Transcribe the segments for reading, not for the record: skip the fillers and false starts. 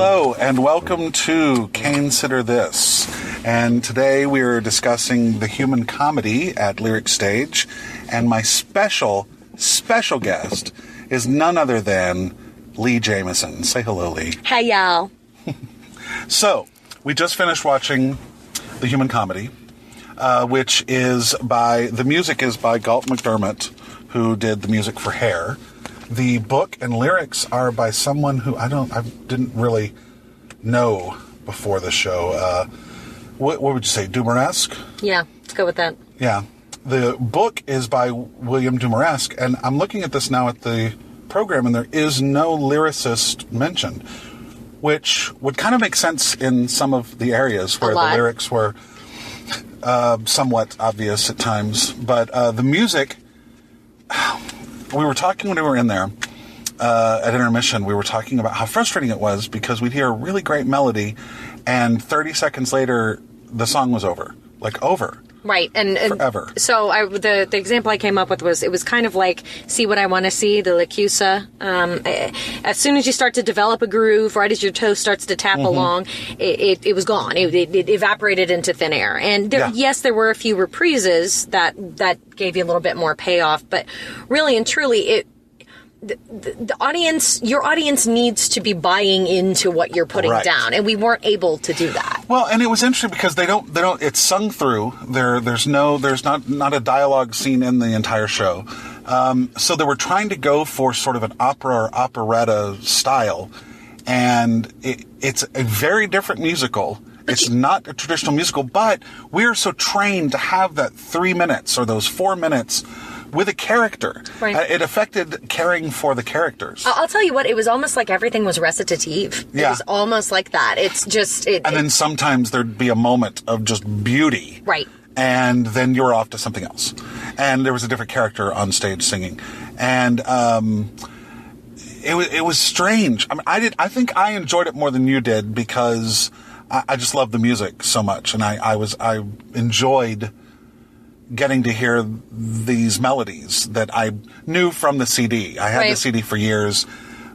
Hello, and welcome to KaneSidderThis. And today we are discussing the human comedy at Lyric Stage. And my special guest is none other than Lee Jamieson. Say hello, Lee. Hey, y'all. So, we just finished watching the human comedy, which is the music is by Galt McDermott, who did the music for Hair. The book and lyrics are by someone who I didn't really know before the show. What would you say, Dumoresque? Yeah, let's go with that. Yeah. The book is by William Dumoresque, and I'm looking at this now at the program, and there is no lyricist mentioned, which would kind of make sense in some of the areas where the lyrics were somewhat obvious at times. But the music... We were talking when we were in there at intermission. We were talking about how frustrating it was because we'd hear a really great melody, and 30 seconds later, the song was over. Like, over. Right, and forever. So the example I came up with was, it was kind of like See What I Want to See, the Lacusa. As soon as you start to develop a groove, right as your toe starts to tap along, it was gone. It evaporated into thin air. And yes, there were a few reprises that gave you a little bit more payoff, but really and truly, the audience, your audience needs to be buying into what you're putting down, and we weren't able to do that. Well, and it was interesting because they don't. It's sung through. There's not a dialogue scene in the entire show. So they were trying to go for sort of an opera or operetta style, and it's a very different musical. It's not a traditional musical, but we're so trained to have that 3 minutes or those 4 minutes with a character. Right. It affected caring for the characters. I'll tell you what, it was almost like everything was recitative. Yeah. It was almost like that. It's just... And then sometimes there'd be a moment of just beauty. Right. And then you're off to something else. And there was a different character on stage singing. And it was strange. I mean, I think I enjoyed it more than you did because I just love the music so much. And I enjoyed getting to hear these melodies that I knew from the CD. I had the CD for years,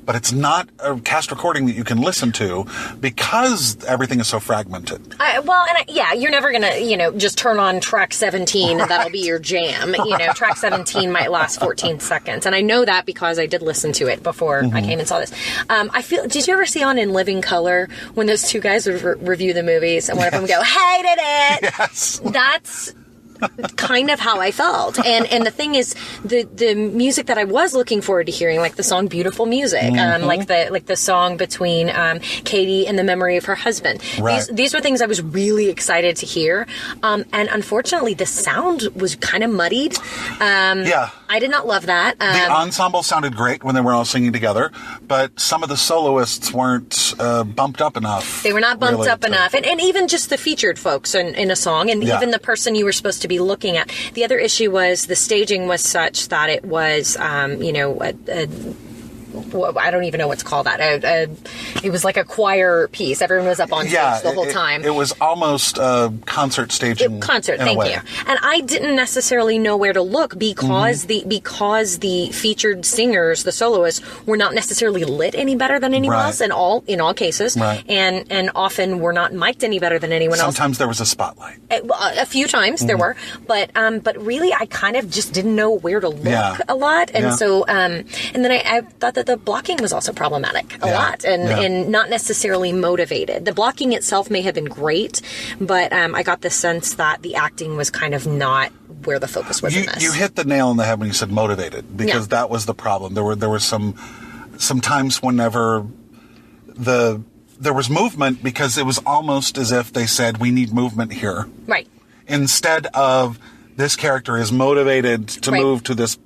but it's not a cast recording that you can listen to because everything is so fragmented. You're never going to, just turn on track 17 and that'll be your jam. Track 17 might last 14 seconds. And I know that because I did listen to it before I came and saw this. Did you ever see on In Living Color when those two guys would review the movies and one of them go, hated it? Yes. That's kind of how I felt. And the thing is, the music that I was looking forward to hearing, like the song Beautiful Music, like the song between Katie and the memory of her husband. Right. These were things I was really excited to hear. And unfortunately, the sound was kind of muddied. I did not love that. The ensemble sounded great when they were all singing together, but some of the soloists weren't bumped up enough. They were not bumped up enough. And even just the featured folks in a song, and even the person you were supposed to be looking at. The other issue was the staging was such that it was, I don't even know what to call that. It was like a choir piece. Everyone was up on stage the whole time. It was almost concert staging. Thank you. And I didn't necessarily know where to look because the featured singers, the soloists, were not necessarily lit any better than anyone else in all cases, and often were not mic'd any better than anyone else. Sometimes there was a spotlight. A few times there were, but really I kind of just didn't know where to look a lot, and so and then I thought that the blocking was also problematic a lot and not necessarily motivated. The blocking itself may have been great, but I got the sense that the acting was kind of not where the focus was in this. You hit the nail on the head when you said motivated, because that was the problem. There were some times whenever there was movement, because it was almost as if they said, we need movement here. Right. Instead of this character is motivated to move to this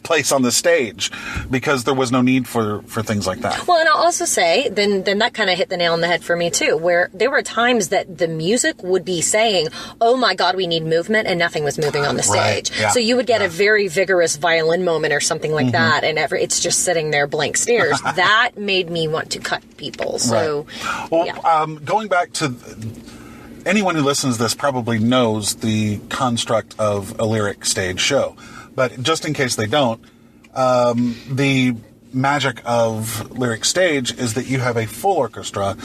place on the stage, because there was no need for things like that. Well, and I'll also say, then that kind of hit the nail on the head for me too, where there were times that the music would be saying, oh my God, we need movement, and nothing was moving on the stage. Yeah. So you would get a very vigorous violin moment or something like that, and it's just sitting there blank stares. That made me want to cut people. So, going back to... Anyone who listens to this probably knows the construct of a lyric stage show. But just in case they don't, the magic of Lyric Stage is that you have a full orchestra,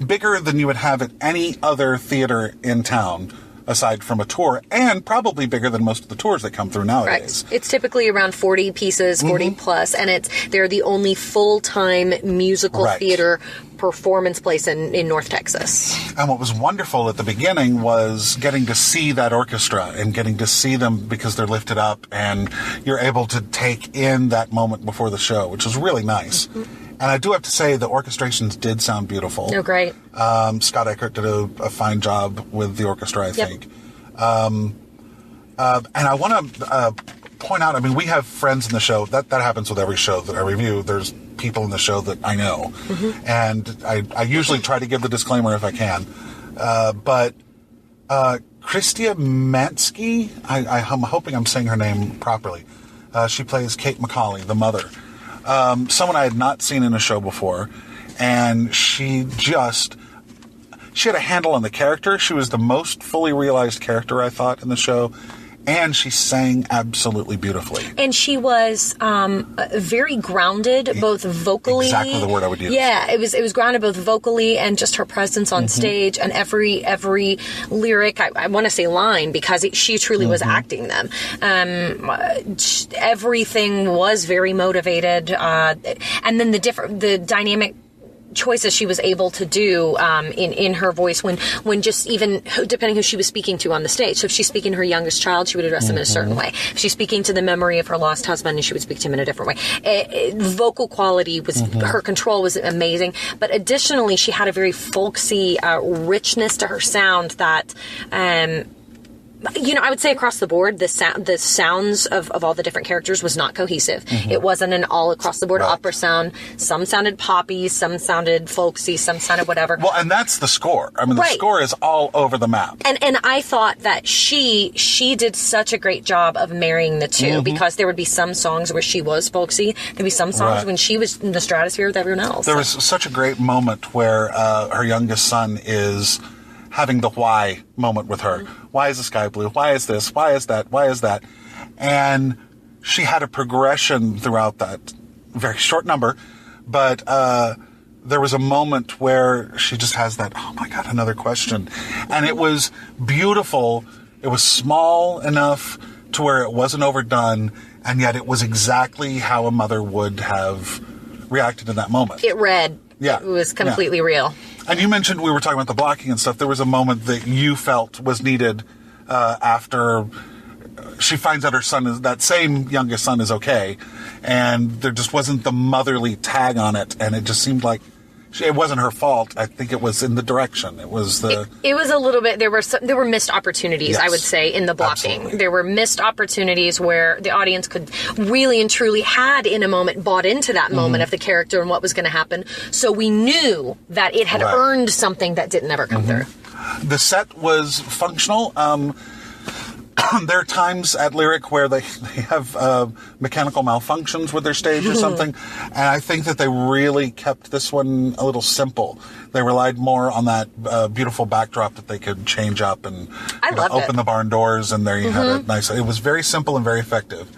bigger than you would have at any other theater in town, aside from a tour, and probably bigger than most of the tours that come through nowadays. Right. It's typically around 40 pieces, 40 plus, and they're the only full-time musical theater performance place in North Texas. And what was wonderful at the beginning was getting to see that orchestra and getting to see them because they're lifted up and you're able to take in that moment before the show, which was really nice. And I do have to say the orchestrations did sound beautiful. Oh, great. Scott Eckert did a fine job with the orchestra, I think. And I want to point out, I mean, we have friends in the show. That happens with every show that I review. There's people in the show that I know. And I usually try to give the disclaimer if I can. But Christia Mansky, I'm hoping I'm saying her name properly. She plays Kate McCauley, the mother. Someone I had not seen in a show before, and she had a handle on the character. She was the most fully realized character, I thought, in the show, and she sang absolutely beautifully. And she was very grounded, both vocally. Exactly the word I would use. Yeah, it was grounded both vocally and just her presence on stage, and every lyric, I want to say line, because she truly was acting them. Everything was very motivated, and then the dynamic choices she was able to do in her voice when just even depending who she was speaking to on the stage. So if she's speaking to her youngest child, she would address them in a certain way. If she's speaking to the memory of her lost husband, she would speak to him in a different way. Vocal quality was her control was amazing, but additionally she had a very folksy richness to her sound that I would say across the board, the sounds of all the different characters was not cohesive. It wasn't an all across the board opera sound. Some sounded poppy, some sounded folksy, some sounded whatever. Well, and that's the score. I mean, the score is all over the map. And I thought that she did such a great job of marrying the two, because there would be some songs where she was folksy. There'd be some songs when she was in the stratosphere with everyone else. There was such a great moment where her youngest son is having the why moment with her. Why is the sky blue? Why is this? Why is that? Why is that? And she had a progression throughout that very short number, but there was a moment where she just has that, oh my God, another question. And it was beautiful. It was small enough to where it wasn't overdone, and yet it was exactly how a mother would have reacted in that moment. It read. Yeah. It was completely real. And you mentioned we were talking about the blocking and stuff. There was a moment that you felt was needed after she finds out her son is, that same youngest son is okay. And there just wasn't the motherly tag on it. And it just seemed like it wasn't her fault. I think it was in the direction. It was It was a little bit. There were missed opportunities. Yes, I would say, in the blocking. Absolutely. There were missed opportunities where the audience could really and truly had in a moment bought into that moment of the character and what was going to happen. So we knew that it had earned something that didn't ever come through. The set was functional. There are times at Lyric where they have mechanical malfunctions with their stage or something, and I think that they really kept this one a little simple. They relied more on that beautiful backdrop that they could change up and open the barn doors, and there you had a nice. It was very simple and very effective.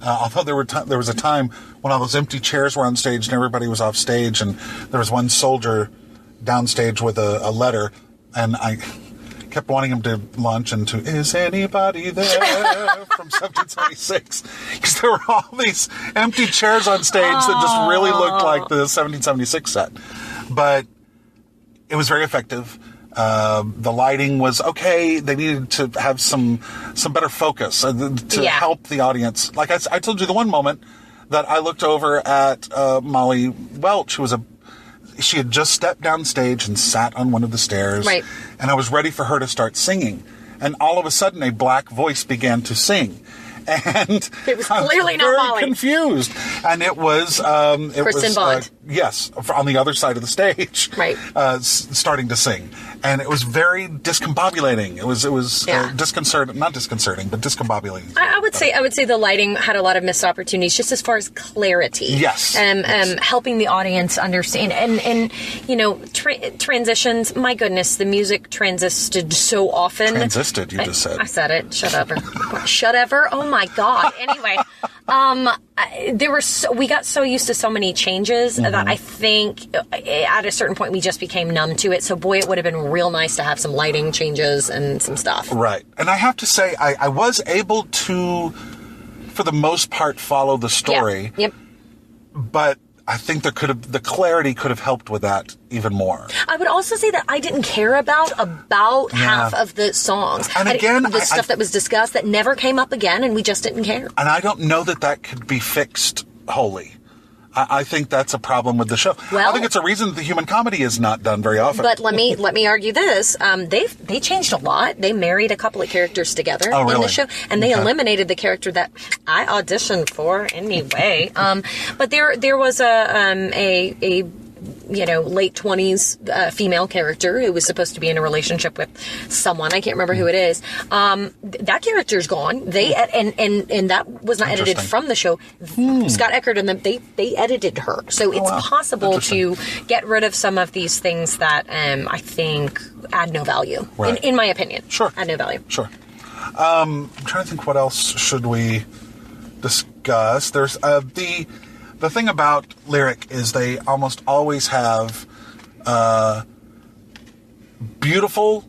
Although there was a time when all those empty chairs were on stage and everybody was off stage, and there was one soldier downstage with a letter, and I kept wanting him to launch into "Is anybody there?" from 1776, because there were all these empty chairs on stage that just really looked like the 1776 set. But it was very effective. The lighting was okay. They needed to have some better focus to help the audience. Like I told you, the one moment that I looked over at Molly Welch, who was she had just stepped down stage and sat on one of the stairs. Right. And I was ready for her to start singing. And all of a sudden, a black voice began to sing. And it was clearly not Molly. Confused. And it was Kristen Bond. Yes, on the other side of the stage. Right. Starting to sing. And it was very discombobulating. It was disconcerting, not disconcerting, but discombobulating. I would say the lighting had a lot of missed opportunities just as far as clarity. Yes. Helping the audience understand and transitions. My goodness, the music transisted so often. Transisted, you just said. I said it. Shut up. Shut ever. Oh my God. Anyway, We got so used to so many changes that I think at a certain point we just became numb to it. So boy, it would have been real nice to have some lighting changes and some stuff. Right. And I have to say, I was able to, for the most part, follow the story. Yep. But I think the clarity could have helped with that even more. I would also say that I didn't care about half of the songs. And again, the stuff that was discussed that never came up again, and we just didn't care. And I don't know that could be fixed wholly. I think that's a problem with the show. Well, I think it's a reason that the human comedy is not done very often. But let me argue this: they changed a lot. They married a couple of characters together in the show, and they eliminated the character that I auditioned for anyway. But there was a late 20s female character who was supposed to be in a relationship with someone. I can't remember who it is. That character's gone. They and that was not edited from the show. Scott Eckert and them, they edited her. So it's possible to get rid of some of these things that I think add no value. Right. In my opinion. Sure. Add no value. Sure. I'm trying to think, what else should we discuss? There's the thing about Lyric is they almost always have beautiful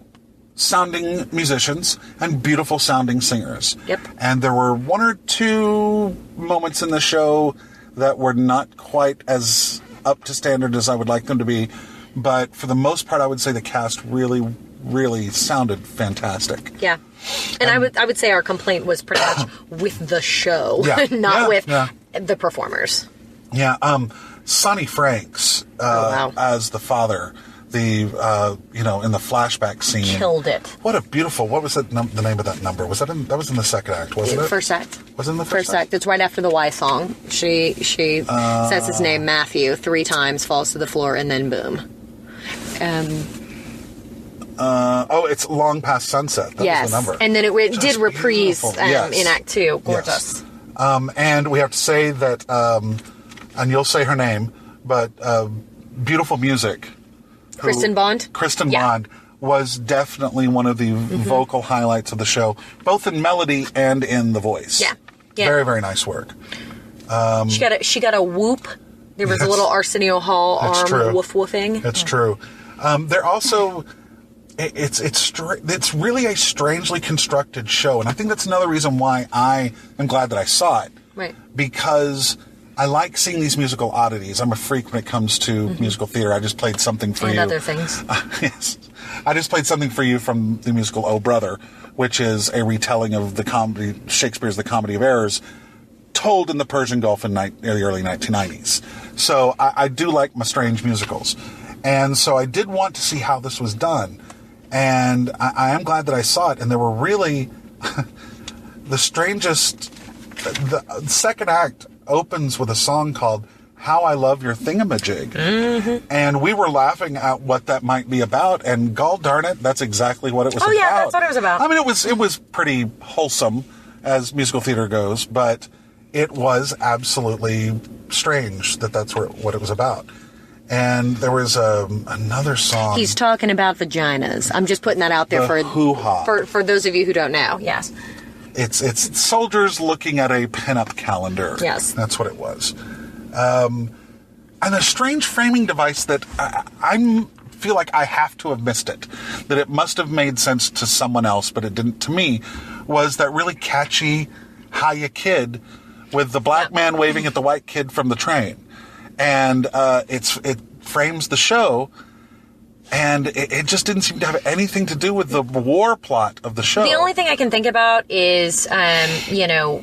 sounding musicians and beautiful sounding singers. Yep. And there were one or two moments in the show that were not quite as up to standard as I would like them to be. But for the most part, I would say the cast really, really sounded fantastic. Yeah. And I would say our complaint was pretty much with the show, not with the performers. Yeah, Sonny Franks as the father, in the flashback scene, killed it. What a beautiful! What was the name of that number? Was that was in the second act? Wasn't it? First act. Was it in the first act? It's right after the Y song. She says his name Matthew 3 times, falls to the floor, and then boom. It's Long Past Sunset. That was the number. And then it did reprise in Act 2. Gorgeous. Yes. And we have to say that, and you'll say her name, but beautiful music. Kristen Bond was definitely one of the vocal highlights of the show, both in melody and in the voice. Yeah. Very, very nice work. She got a whoop. There was a little Arsenio Hall arm woof-woofing. It's true. They're also... It's really a strangely constructed show, and I think that's another reason why I am glad that I saw it. Right. Because I like seeing these musical oddities. I'm a freak when it comes to musical theater. I just played something for you. And other things. Yes. I just played something for you from the musical Oh Brother, which is a retelling of Shakespeare's The Comedy of Errors, told in the Persian Gulf in the early 1990s. So I do like my strange musicals. And so I did want to see how this was done. And I am glad that I saw it. And there were really the strangest... The second act opens with a song called How I Love Your Thingamajig. Mm-hmm. And we were laughing at what that might be about. And gall darn it, that's exactly what it was about. Oh, yeah, that's what it was about. I mean, it was pretty wholesome as musical theater goes. But it was absolutely strange that that's what it was about. And there was another song. He's talking about vaginas. I'm just putting that out there for those of you who don't know. Yes. It's soldiers looking at a pinup calendar. Yes. That's what it was. And a strange framing device that I feel like I have to have missed it. That it must have made sense to someone else, but it didn't to me, was that really catchy Hiya Kid with the black man waving at the white kid from the train. And it frames the show, and it just didn't seem to have anything to do with the war plot of the show. The only thing I can think about is, everyone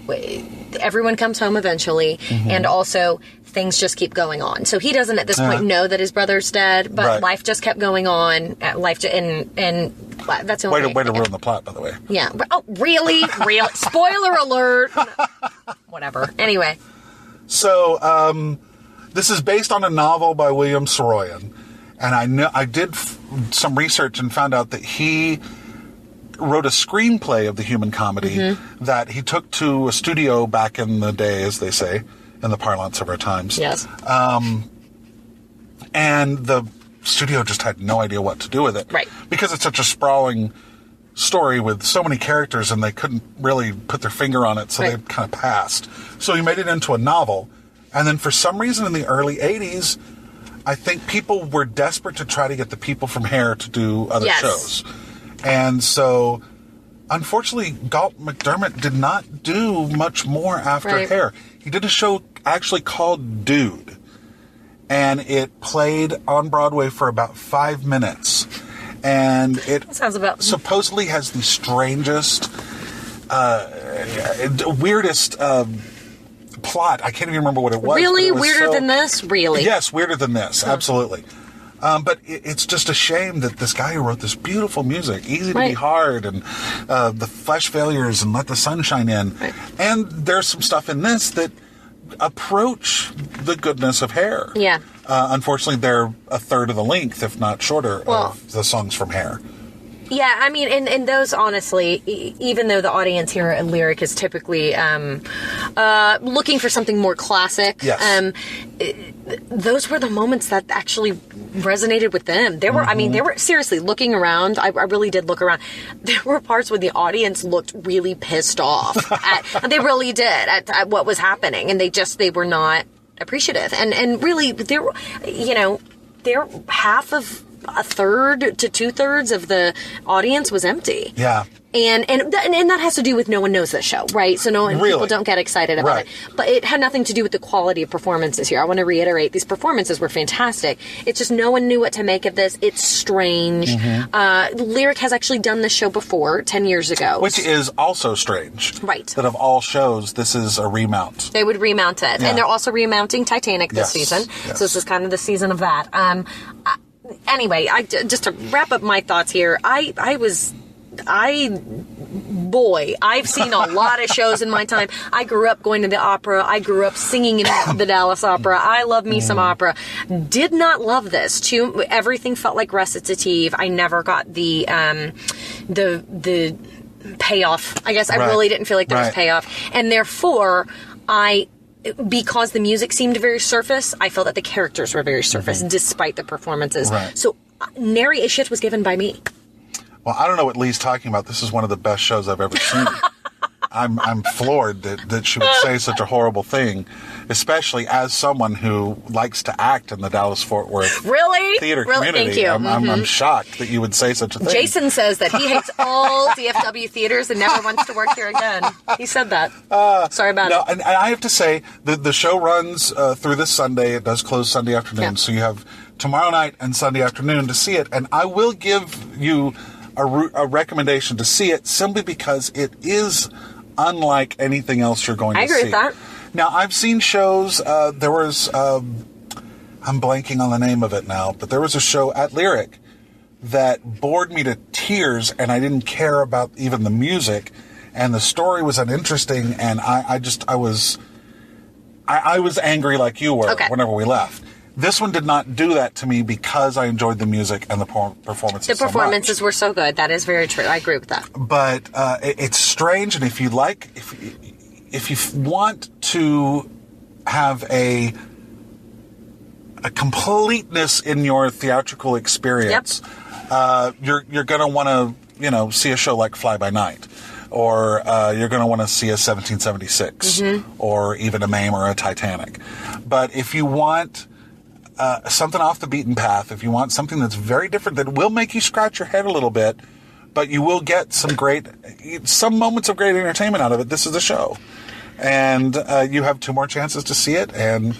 comes home eventually, and also things just keep going on. So he doesn't at this point know that his brother's dead, but life just kept going on. And that's the only way to ruin the plot, by the way. Yeah. Oh, really? Real? Spoiler alert. Whatever. Anyway. So, this is based on a novel by William Saroyan, and I did some research and found out that he wrote a screenplay of the human comedy that he took to a studio back in the day, as they say, in the parlance of our times. Yes. And the studio just had no idea what to do with it. Right. Because it's such a sprawling story with so many characters and they couldn't really put their finger on it, so they kind of passed. So he made it into a novel. And then for some reason in the early 80s, I think people were desperate to try to get the people from Hair to do other shows. And so, unfortunately, Galt McDermott did not do much more after Hair. He did a show actually called Dude. And it played on Broadway for about 5 minutes. And it supposedly has the strangest, weirdest plot. I can't even remember what it was. Really? Weirder than this? Really? Yes, weirder than this. Absolutely. But it's just a shame that this guy who wrote this beautiful music, Easy to Be Hard, and The Flesh Failures, and Let the Sun Shine In. Right. And there's some stuff in this that approach the goodness of Hair. Yeah. Unfortunately, they're a third of the length, if not shorter, of the songs from Hair. Yeah, I mean, and those, honestly, even though the audience here at Lyric is typically looking for something more classic, those were the moments that actually resonated with them. They were, I mean, they were seriously looking around. I really did look around. There were parts where the audience looked really pissed off. They really did at what was happening, and they were not appreciative. And really, they're half of a third to 2/3 of the audience was empty. Yeah. And that has to do with no one knows this show, right? So people don't get excited about it. But it had nothing to do with the quality of performances here. I want to reiterate, these performances were fantastic. It's just no one knew what to make of this. It's strange. Lyric has actually done this show before, 10 years ago. Which is also strange. Right. That of all shows, this is a remount. They would remount it. Yeah. And they're also remounting Titanic this season. Yes. So this is kind of the season of that. Anyway, just to wrap up my thoughts here, I've seen a lot of shows in my time. I grew up going to the opera. I grew up singing in the Dallas Opera. I love me some opera. Did not love this. Everything felt like recitative. I never got the payoff. I guess I really didn't feel like there was payoff. And therefore, because the music seemed very surface, I felt that the characters were very surface, despite the performances. Right. So, nary a shit was given by me. Well, I don't know what Lee's talking about. This is one of the best shows I've ever seen. I'm floored that she would say such a horrible thing, especially as someone who likes to act in the Dallas-Fort Worth theater community. Thank you. I'm shocked that you would say such a thing. Jason says that he hates all DFW theaters and never wants to work here again. He said that. Sorry about it. And I have to say, the show runs through this Sunday. It does close Sunday afternoon, so you have tomorrow night and Sunday afternoon to see it. And I will give you a recommendation to see it simply because it is unlike anything else you're going to see. I agree with that. Now, I've seen shows, there was, I'm blanking on the name of it now, but there was a show at Lyric that bored me to tears, and I didn't care about even the music, and the story was uninteresting, and I was angry like you were whenever we left. This one did not do that to me because I enjoyed the music and the performances. The performances were so good. That is very true. I agree with that. But it's strange, and if you want to have a completeness in your theatrical experience, you're going to want to see a show like Fly By Night, or you're going to want to see a 1776, or even a Mame or a Titanic. But if you want something off the beaten path, if you want something that's very different, that will make you scratch your head a little bit, but you will get some moments of great entertainment out of it, this is the show. And you have 2 more chances to see it, and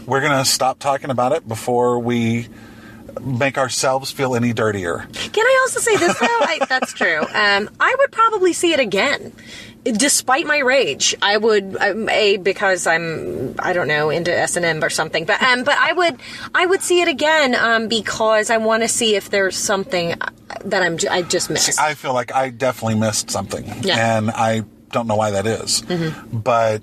we're going to stop talking about it before we make ourselves feel any dirtier. Can I also say this, though? That's true. I would probably see it again. Despite my rage, I would, because I'm, I don't know, into S&M or something, but I would see it again, because I want to see if there's something that I just missed. See, I feel like I definitely missed something, and I don't know why that is, but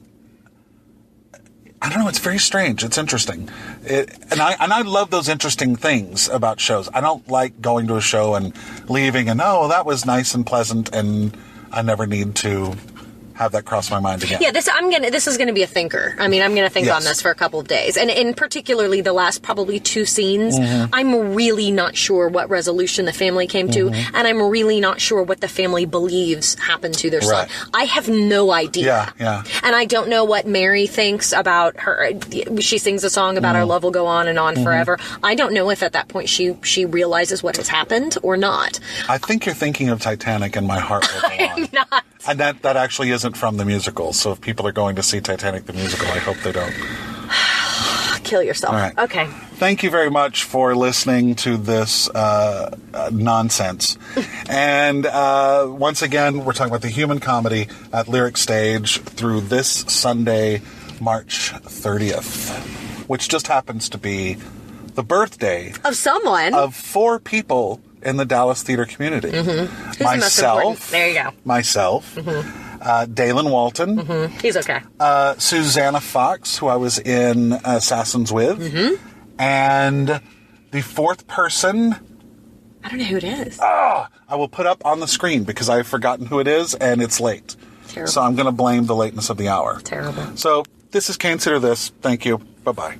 I don't know. It's very strange. It's interesting, and I love those interesting things about shows. I don't like going to a show and leaving and that was nice and pleasant, and I never need to have that cross my mind again. Yeah, this is gonna be a thinker. I mean, I'm gonna think Yes. on this for a couple of days, and in particularly the last probably 2 scenes, I'm really not sure what resolution the family came to, and I'm really not sure what the family believes happened to their son. Right. I have no idea. Yeah. And I don't know what Mary thinks about her. She sings a song about our love will go on and on forever. I don't know if at that point she realizes what has happened or not. I think you're thinking of Titanic and My Heart Will Go On. I'm not. And that actually isn't from the musical. So if people are going to see Titanic the musical, I hope they don't. Kill yourself. All right. Okay. Thank you very much for listening to this nonsense. And once again, we're talking about the human comedy at Lyric Stage through this Sunday, March 30th, which just happens to be the birthday Of someone. of 4 people in the Dallas theater community. Who's the most important? There you go. Myself, Dalen Walton, He's okay. Susanna Fox, who I was in Assassins with, and the 4th person, I don't know who it is. I will put up on the screen because I've forgotten who it is and it's late. Terrible. So I'm going to blame the lateness of the hour. Terrible. So this is KaneSidderThis. Thank you. Bye-bye.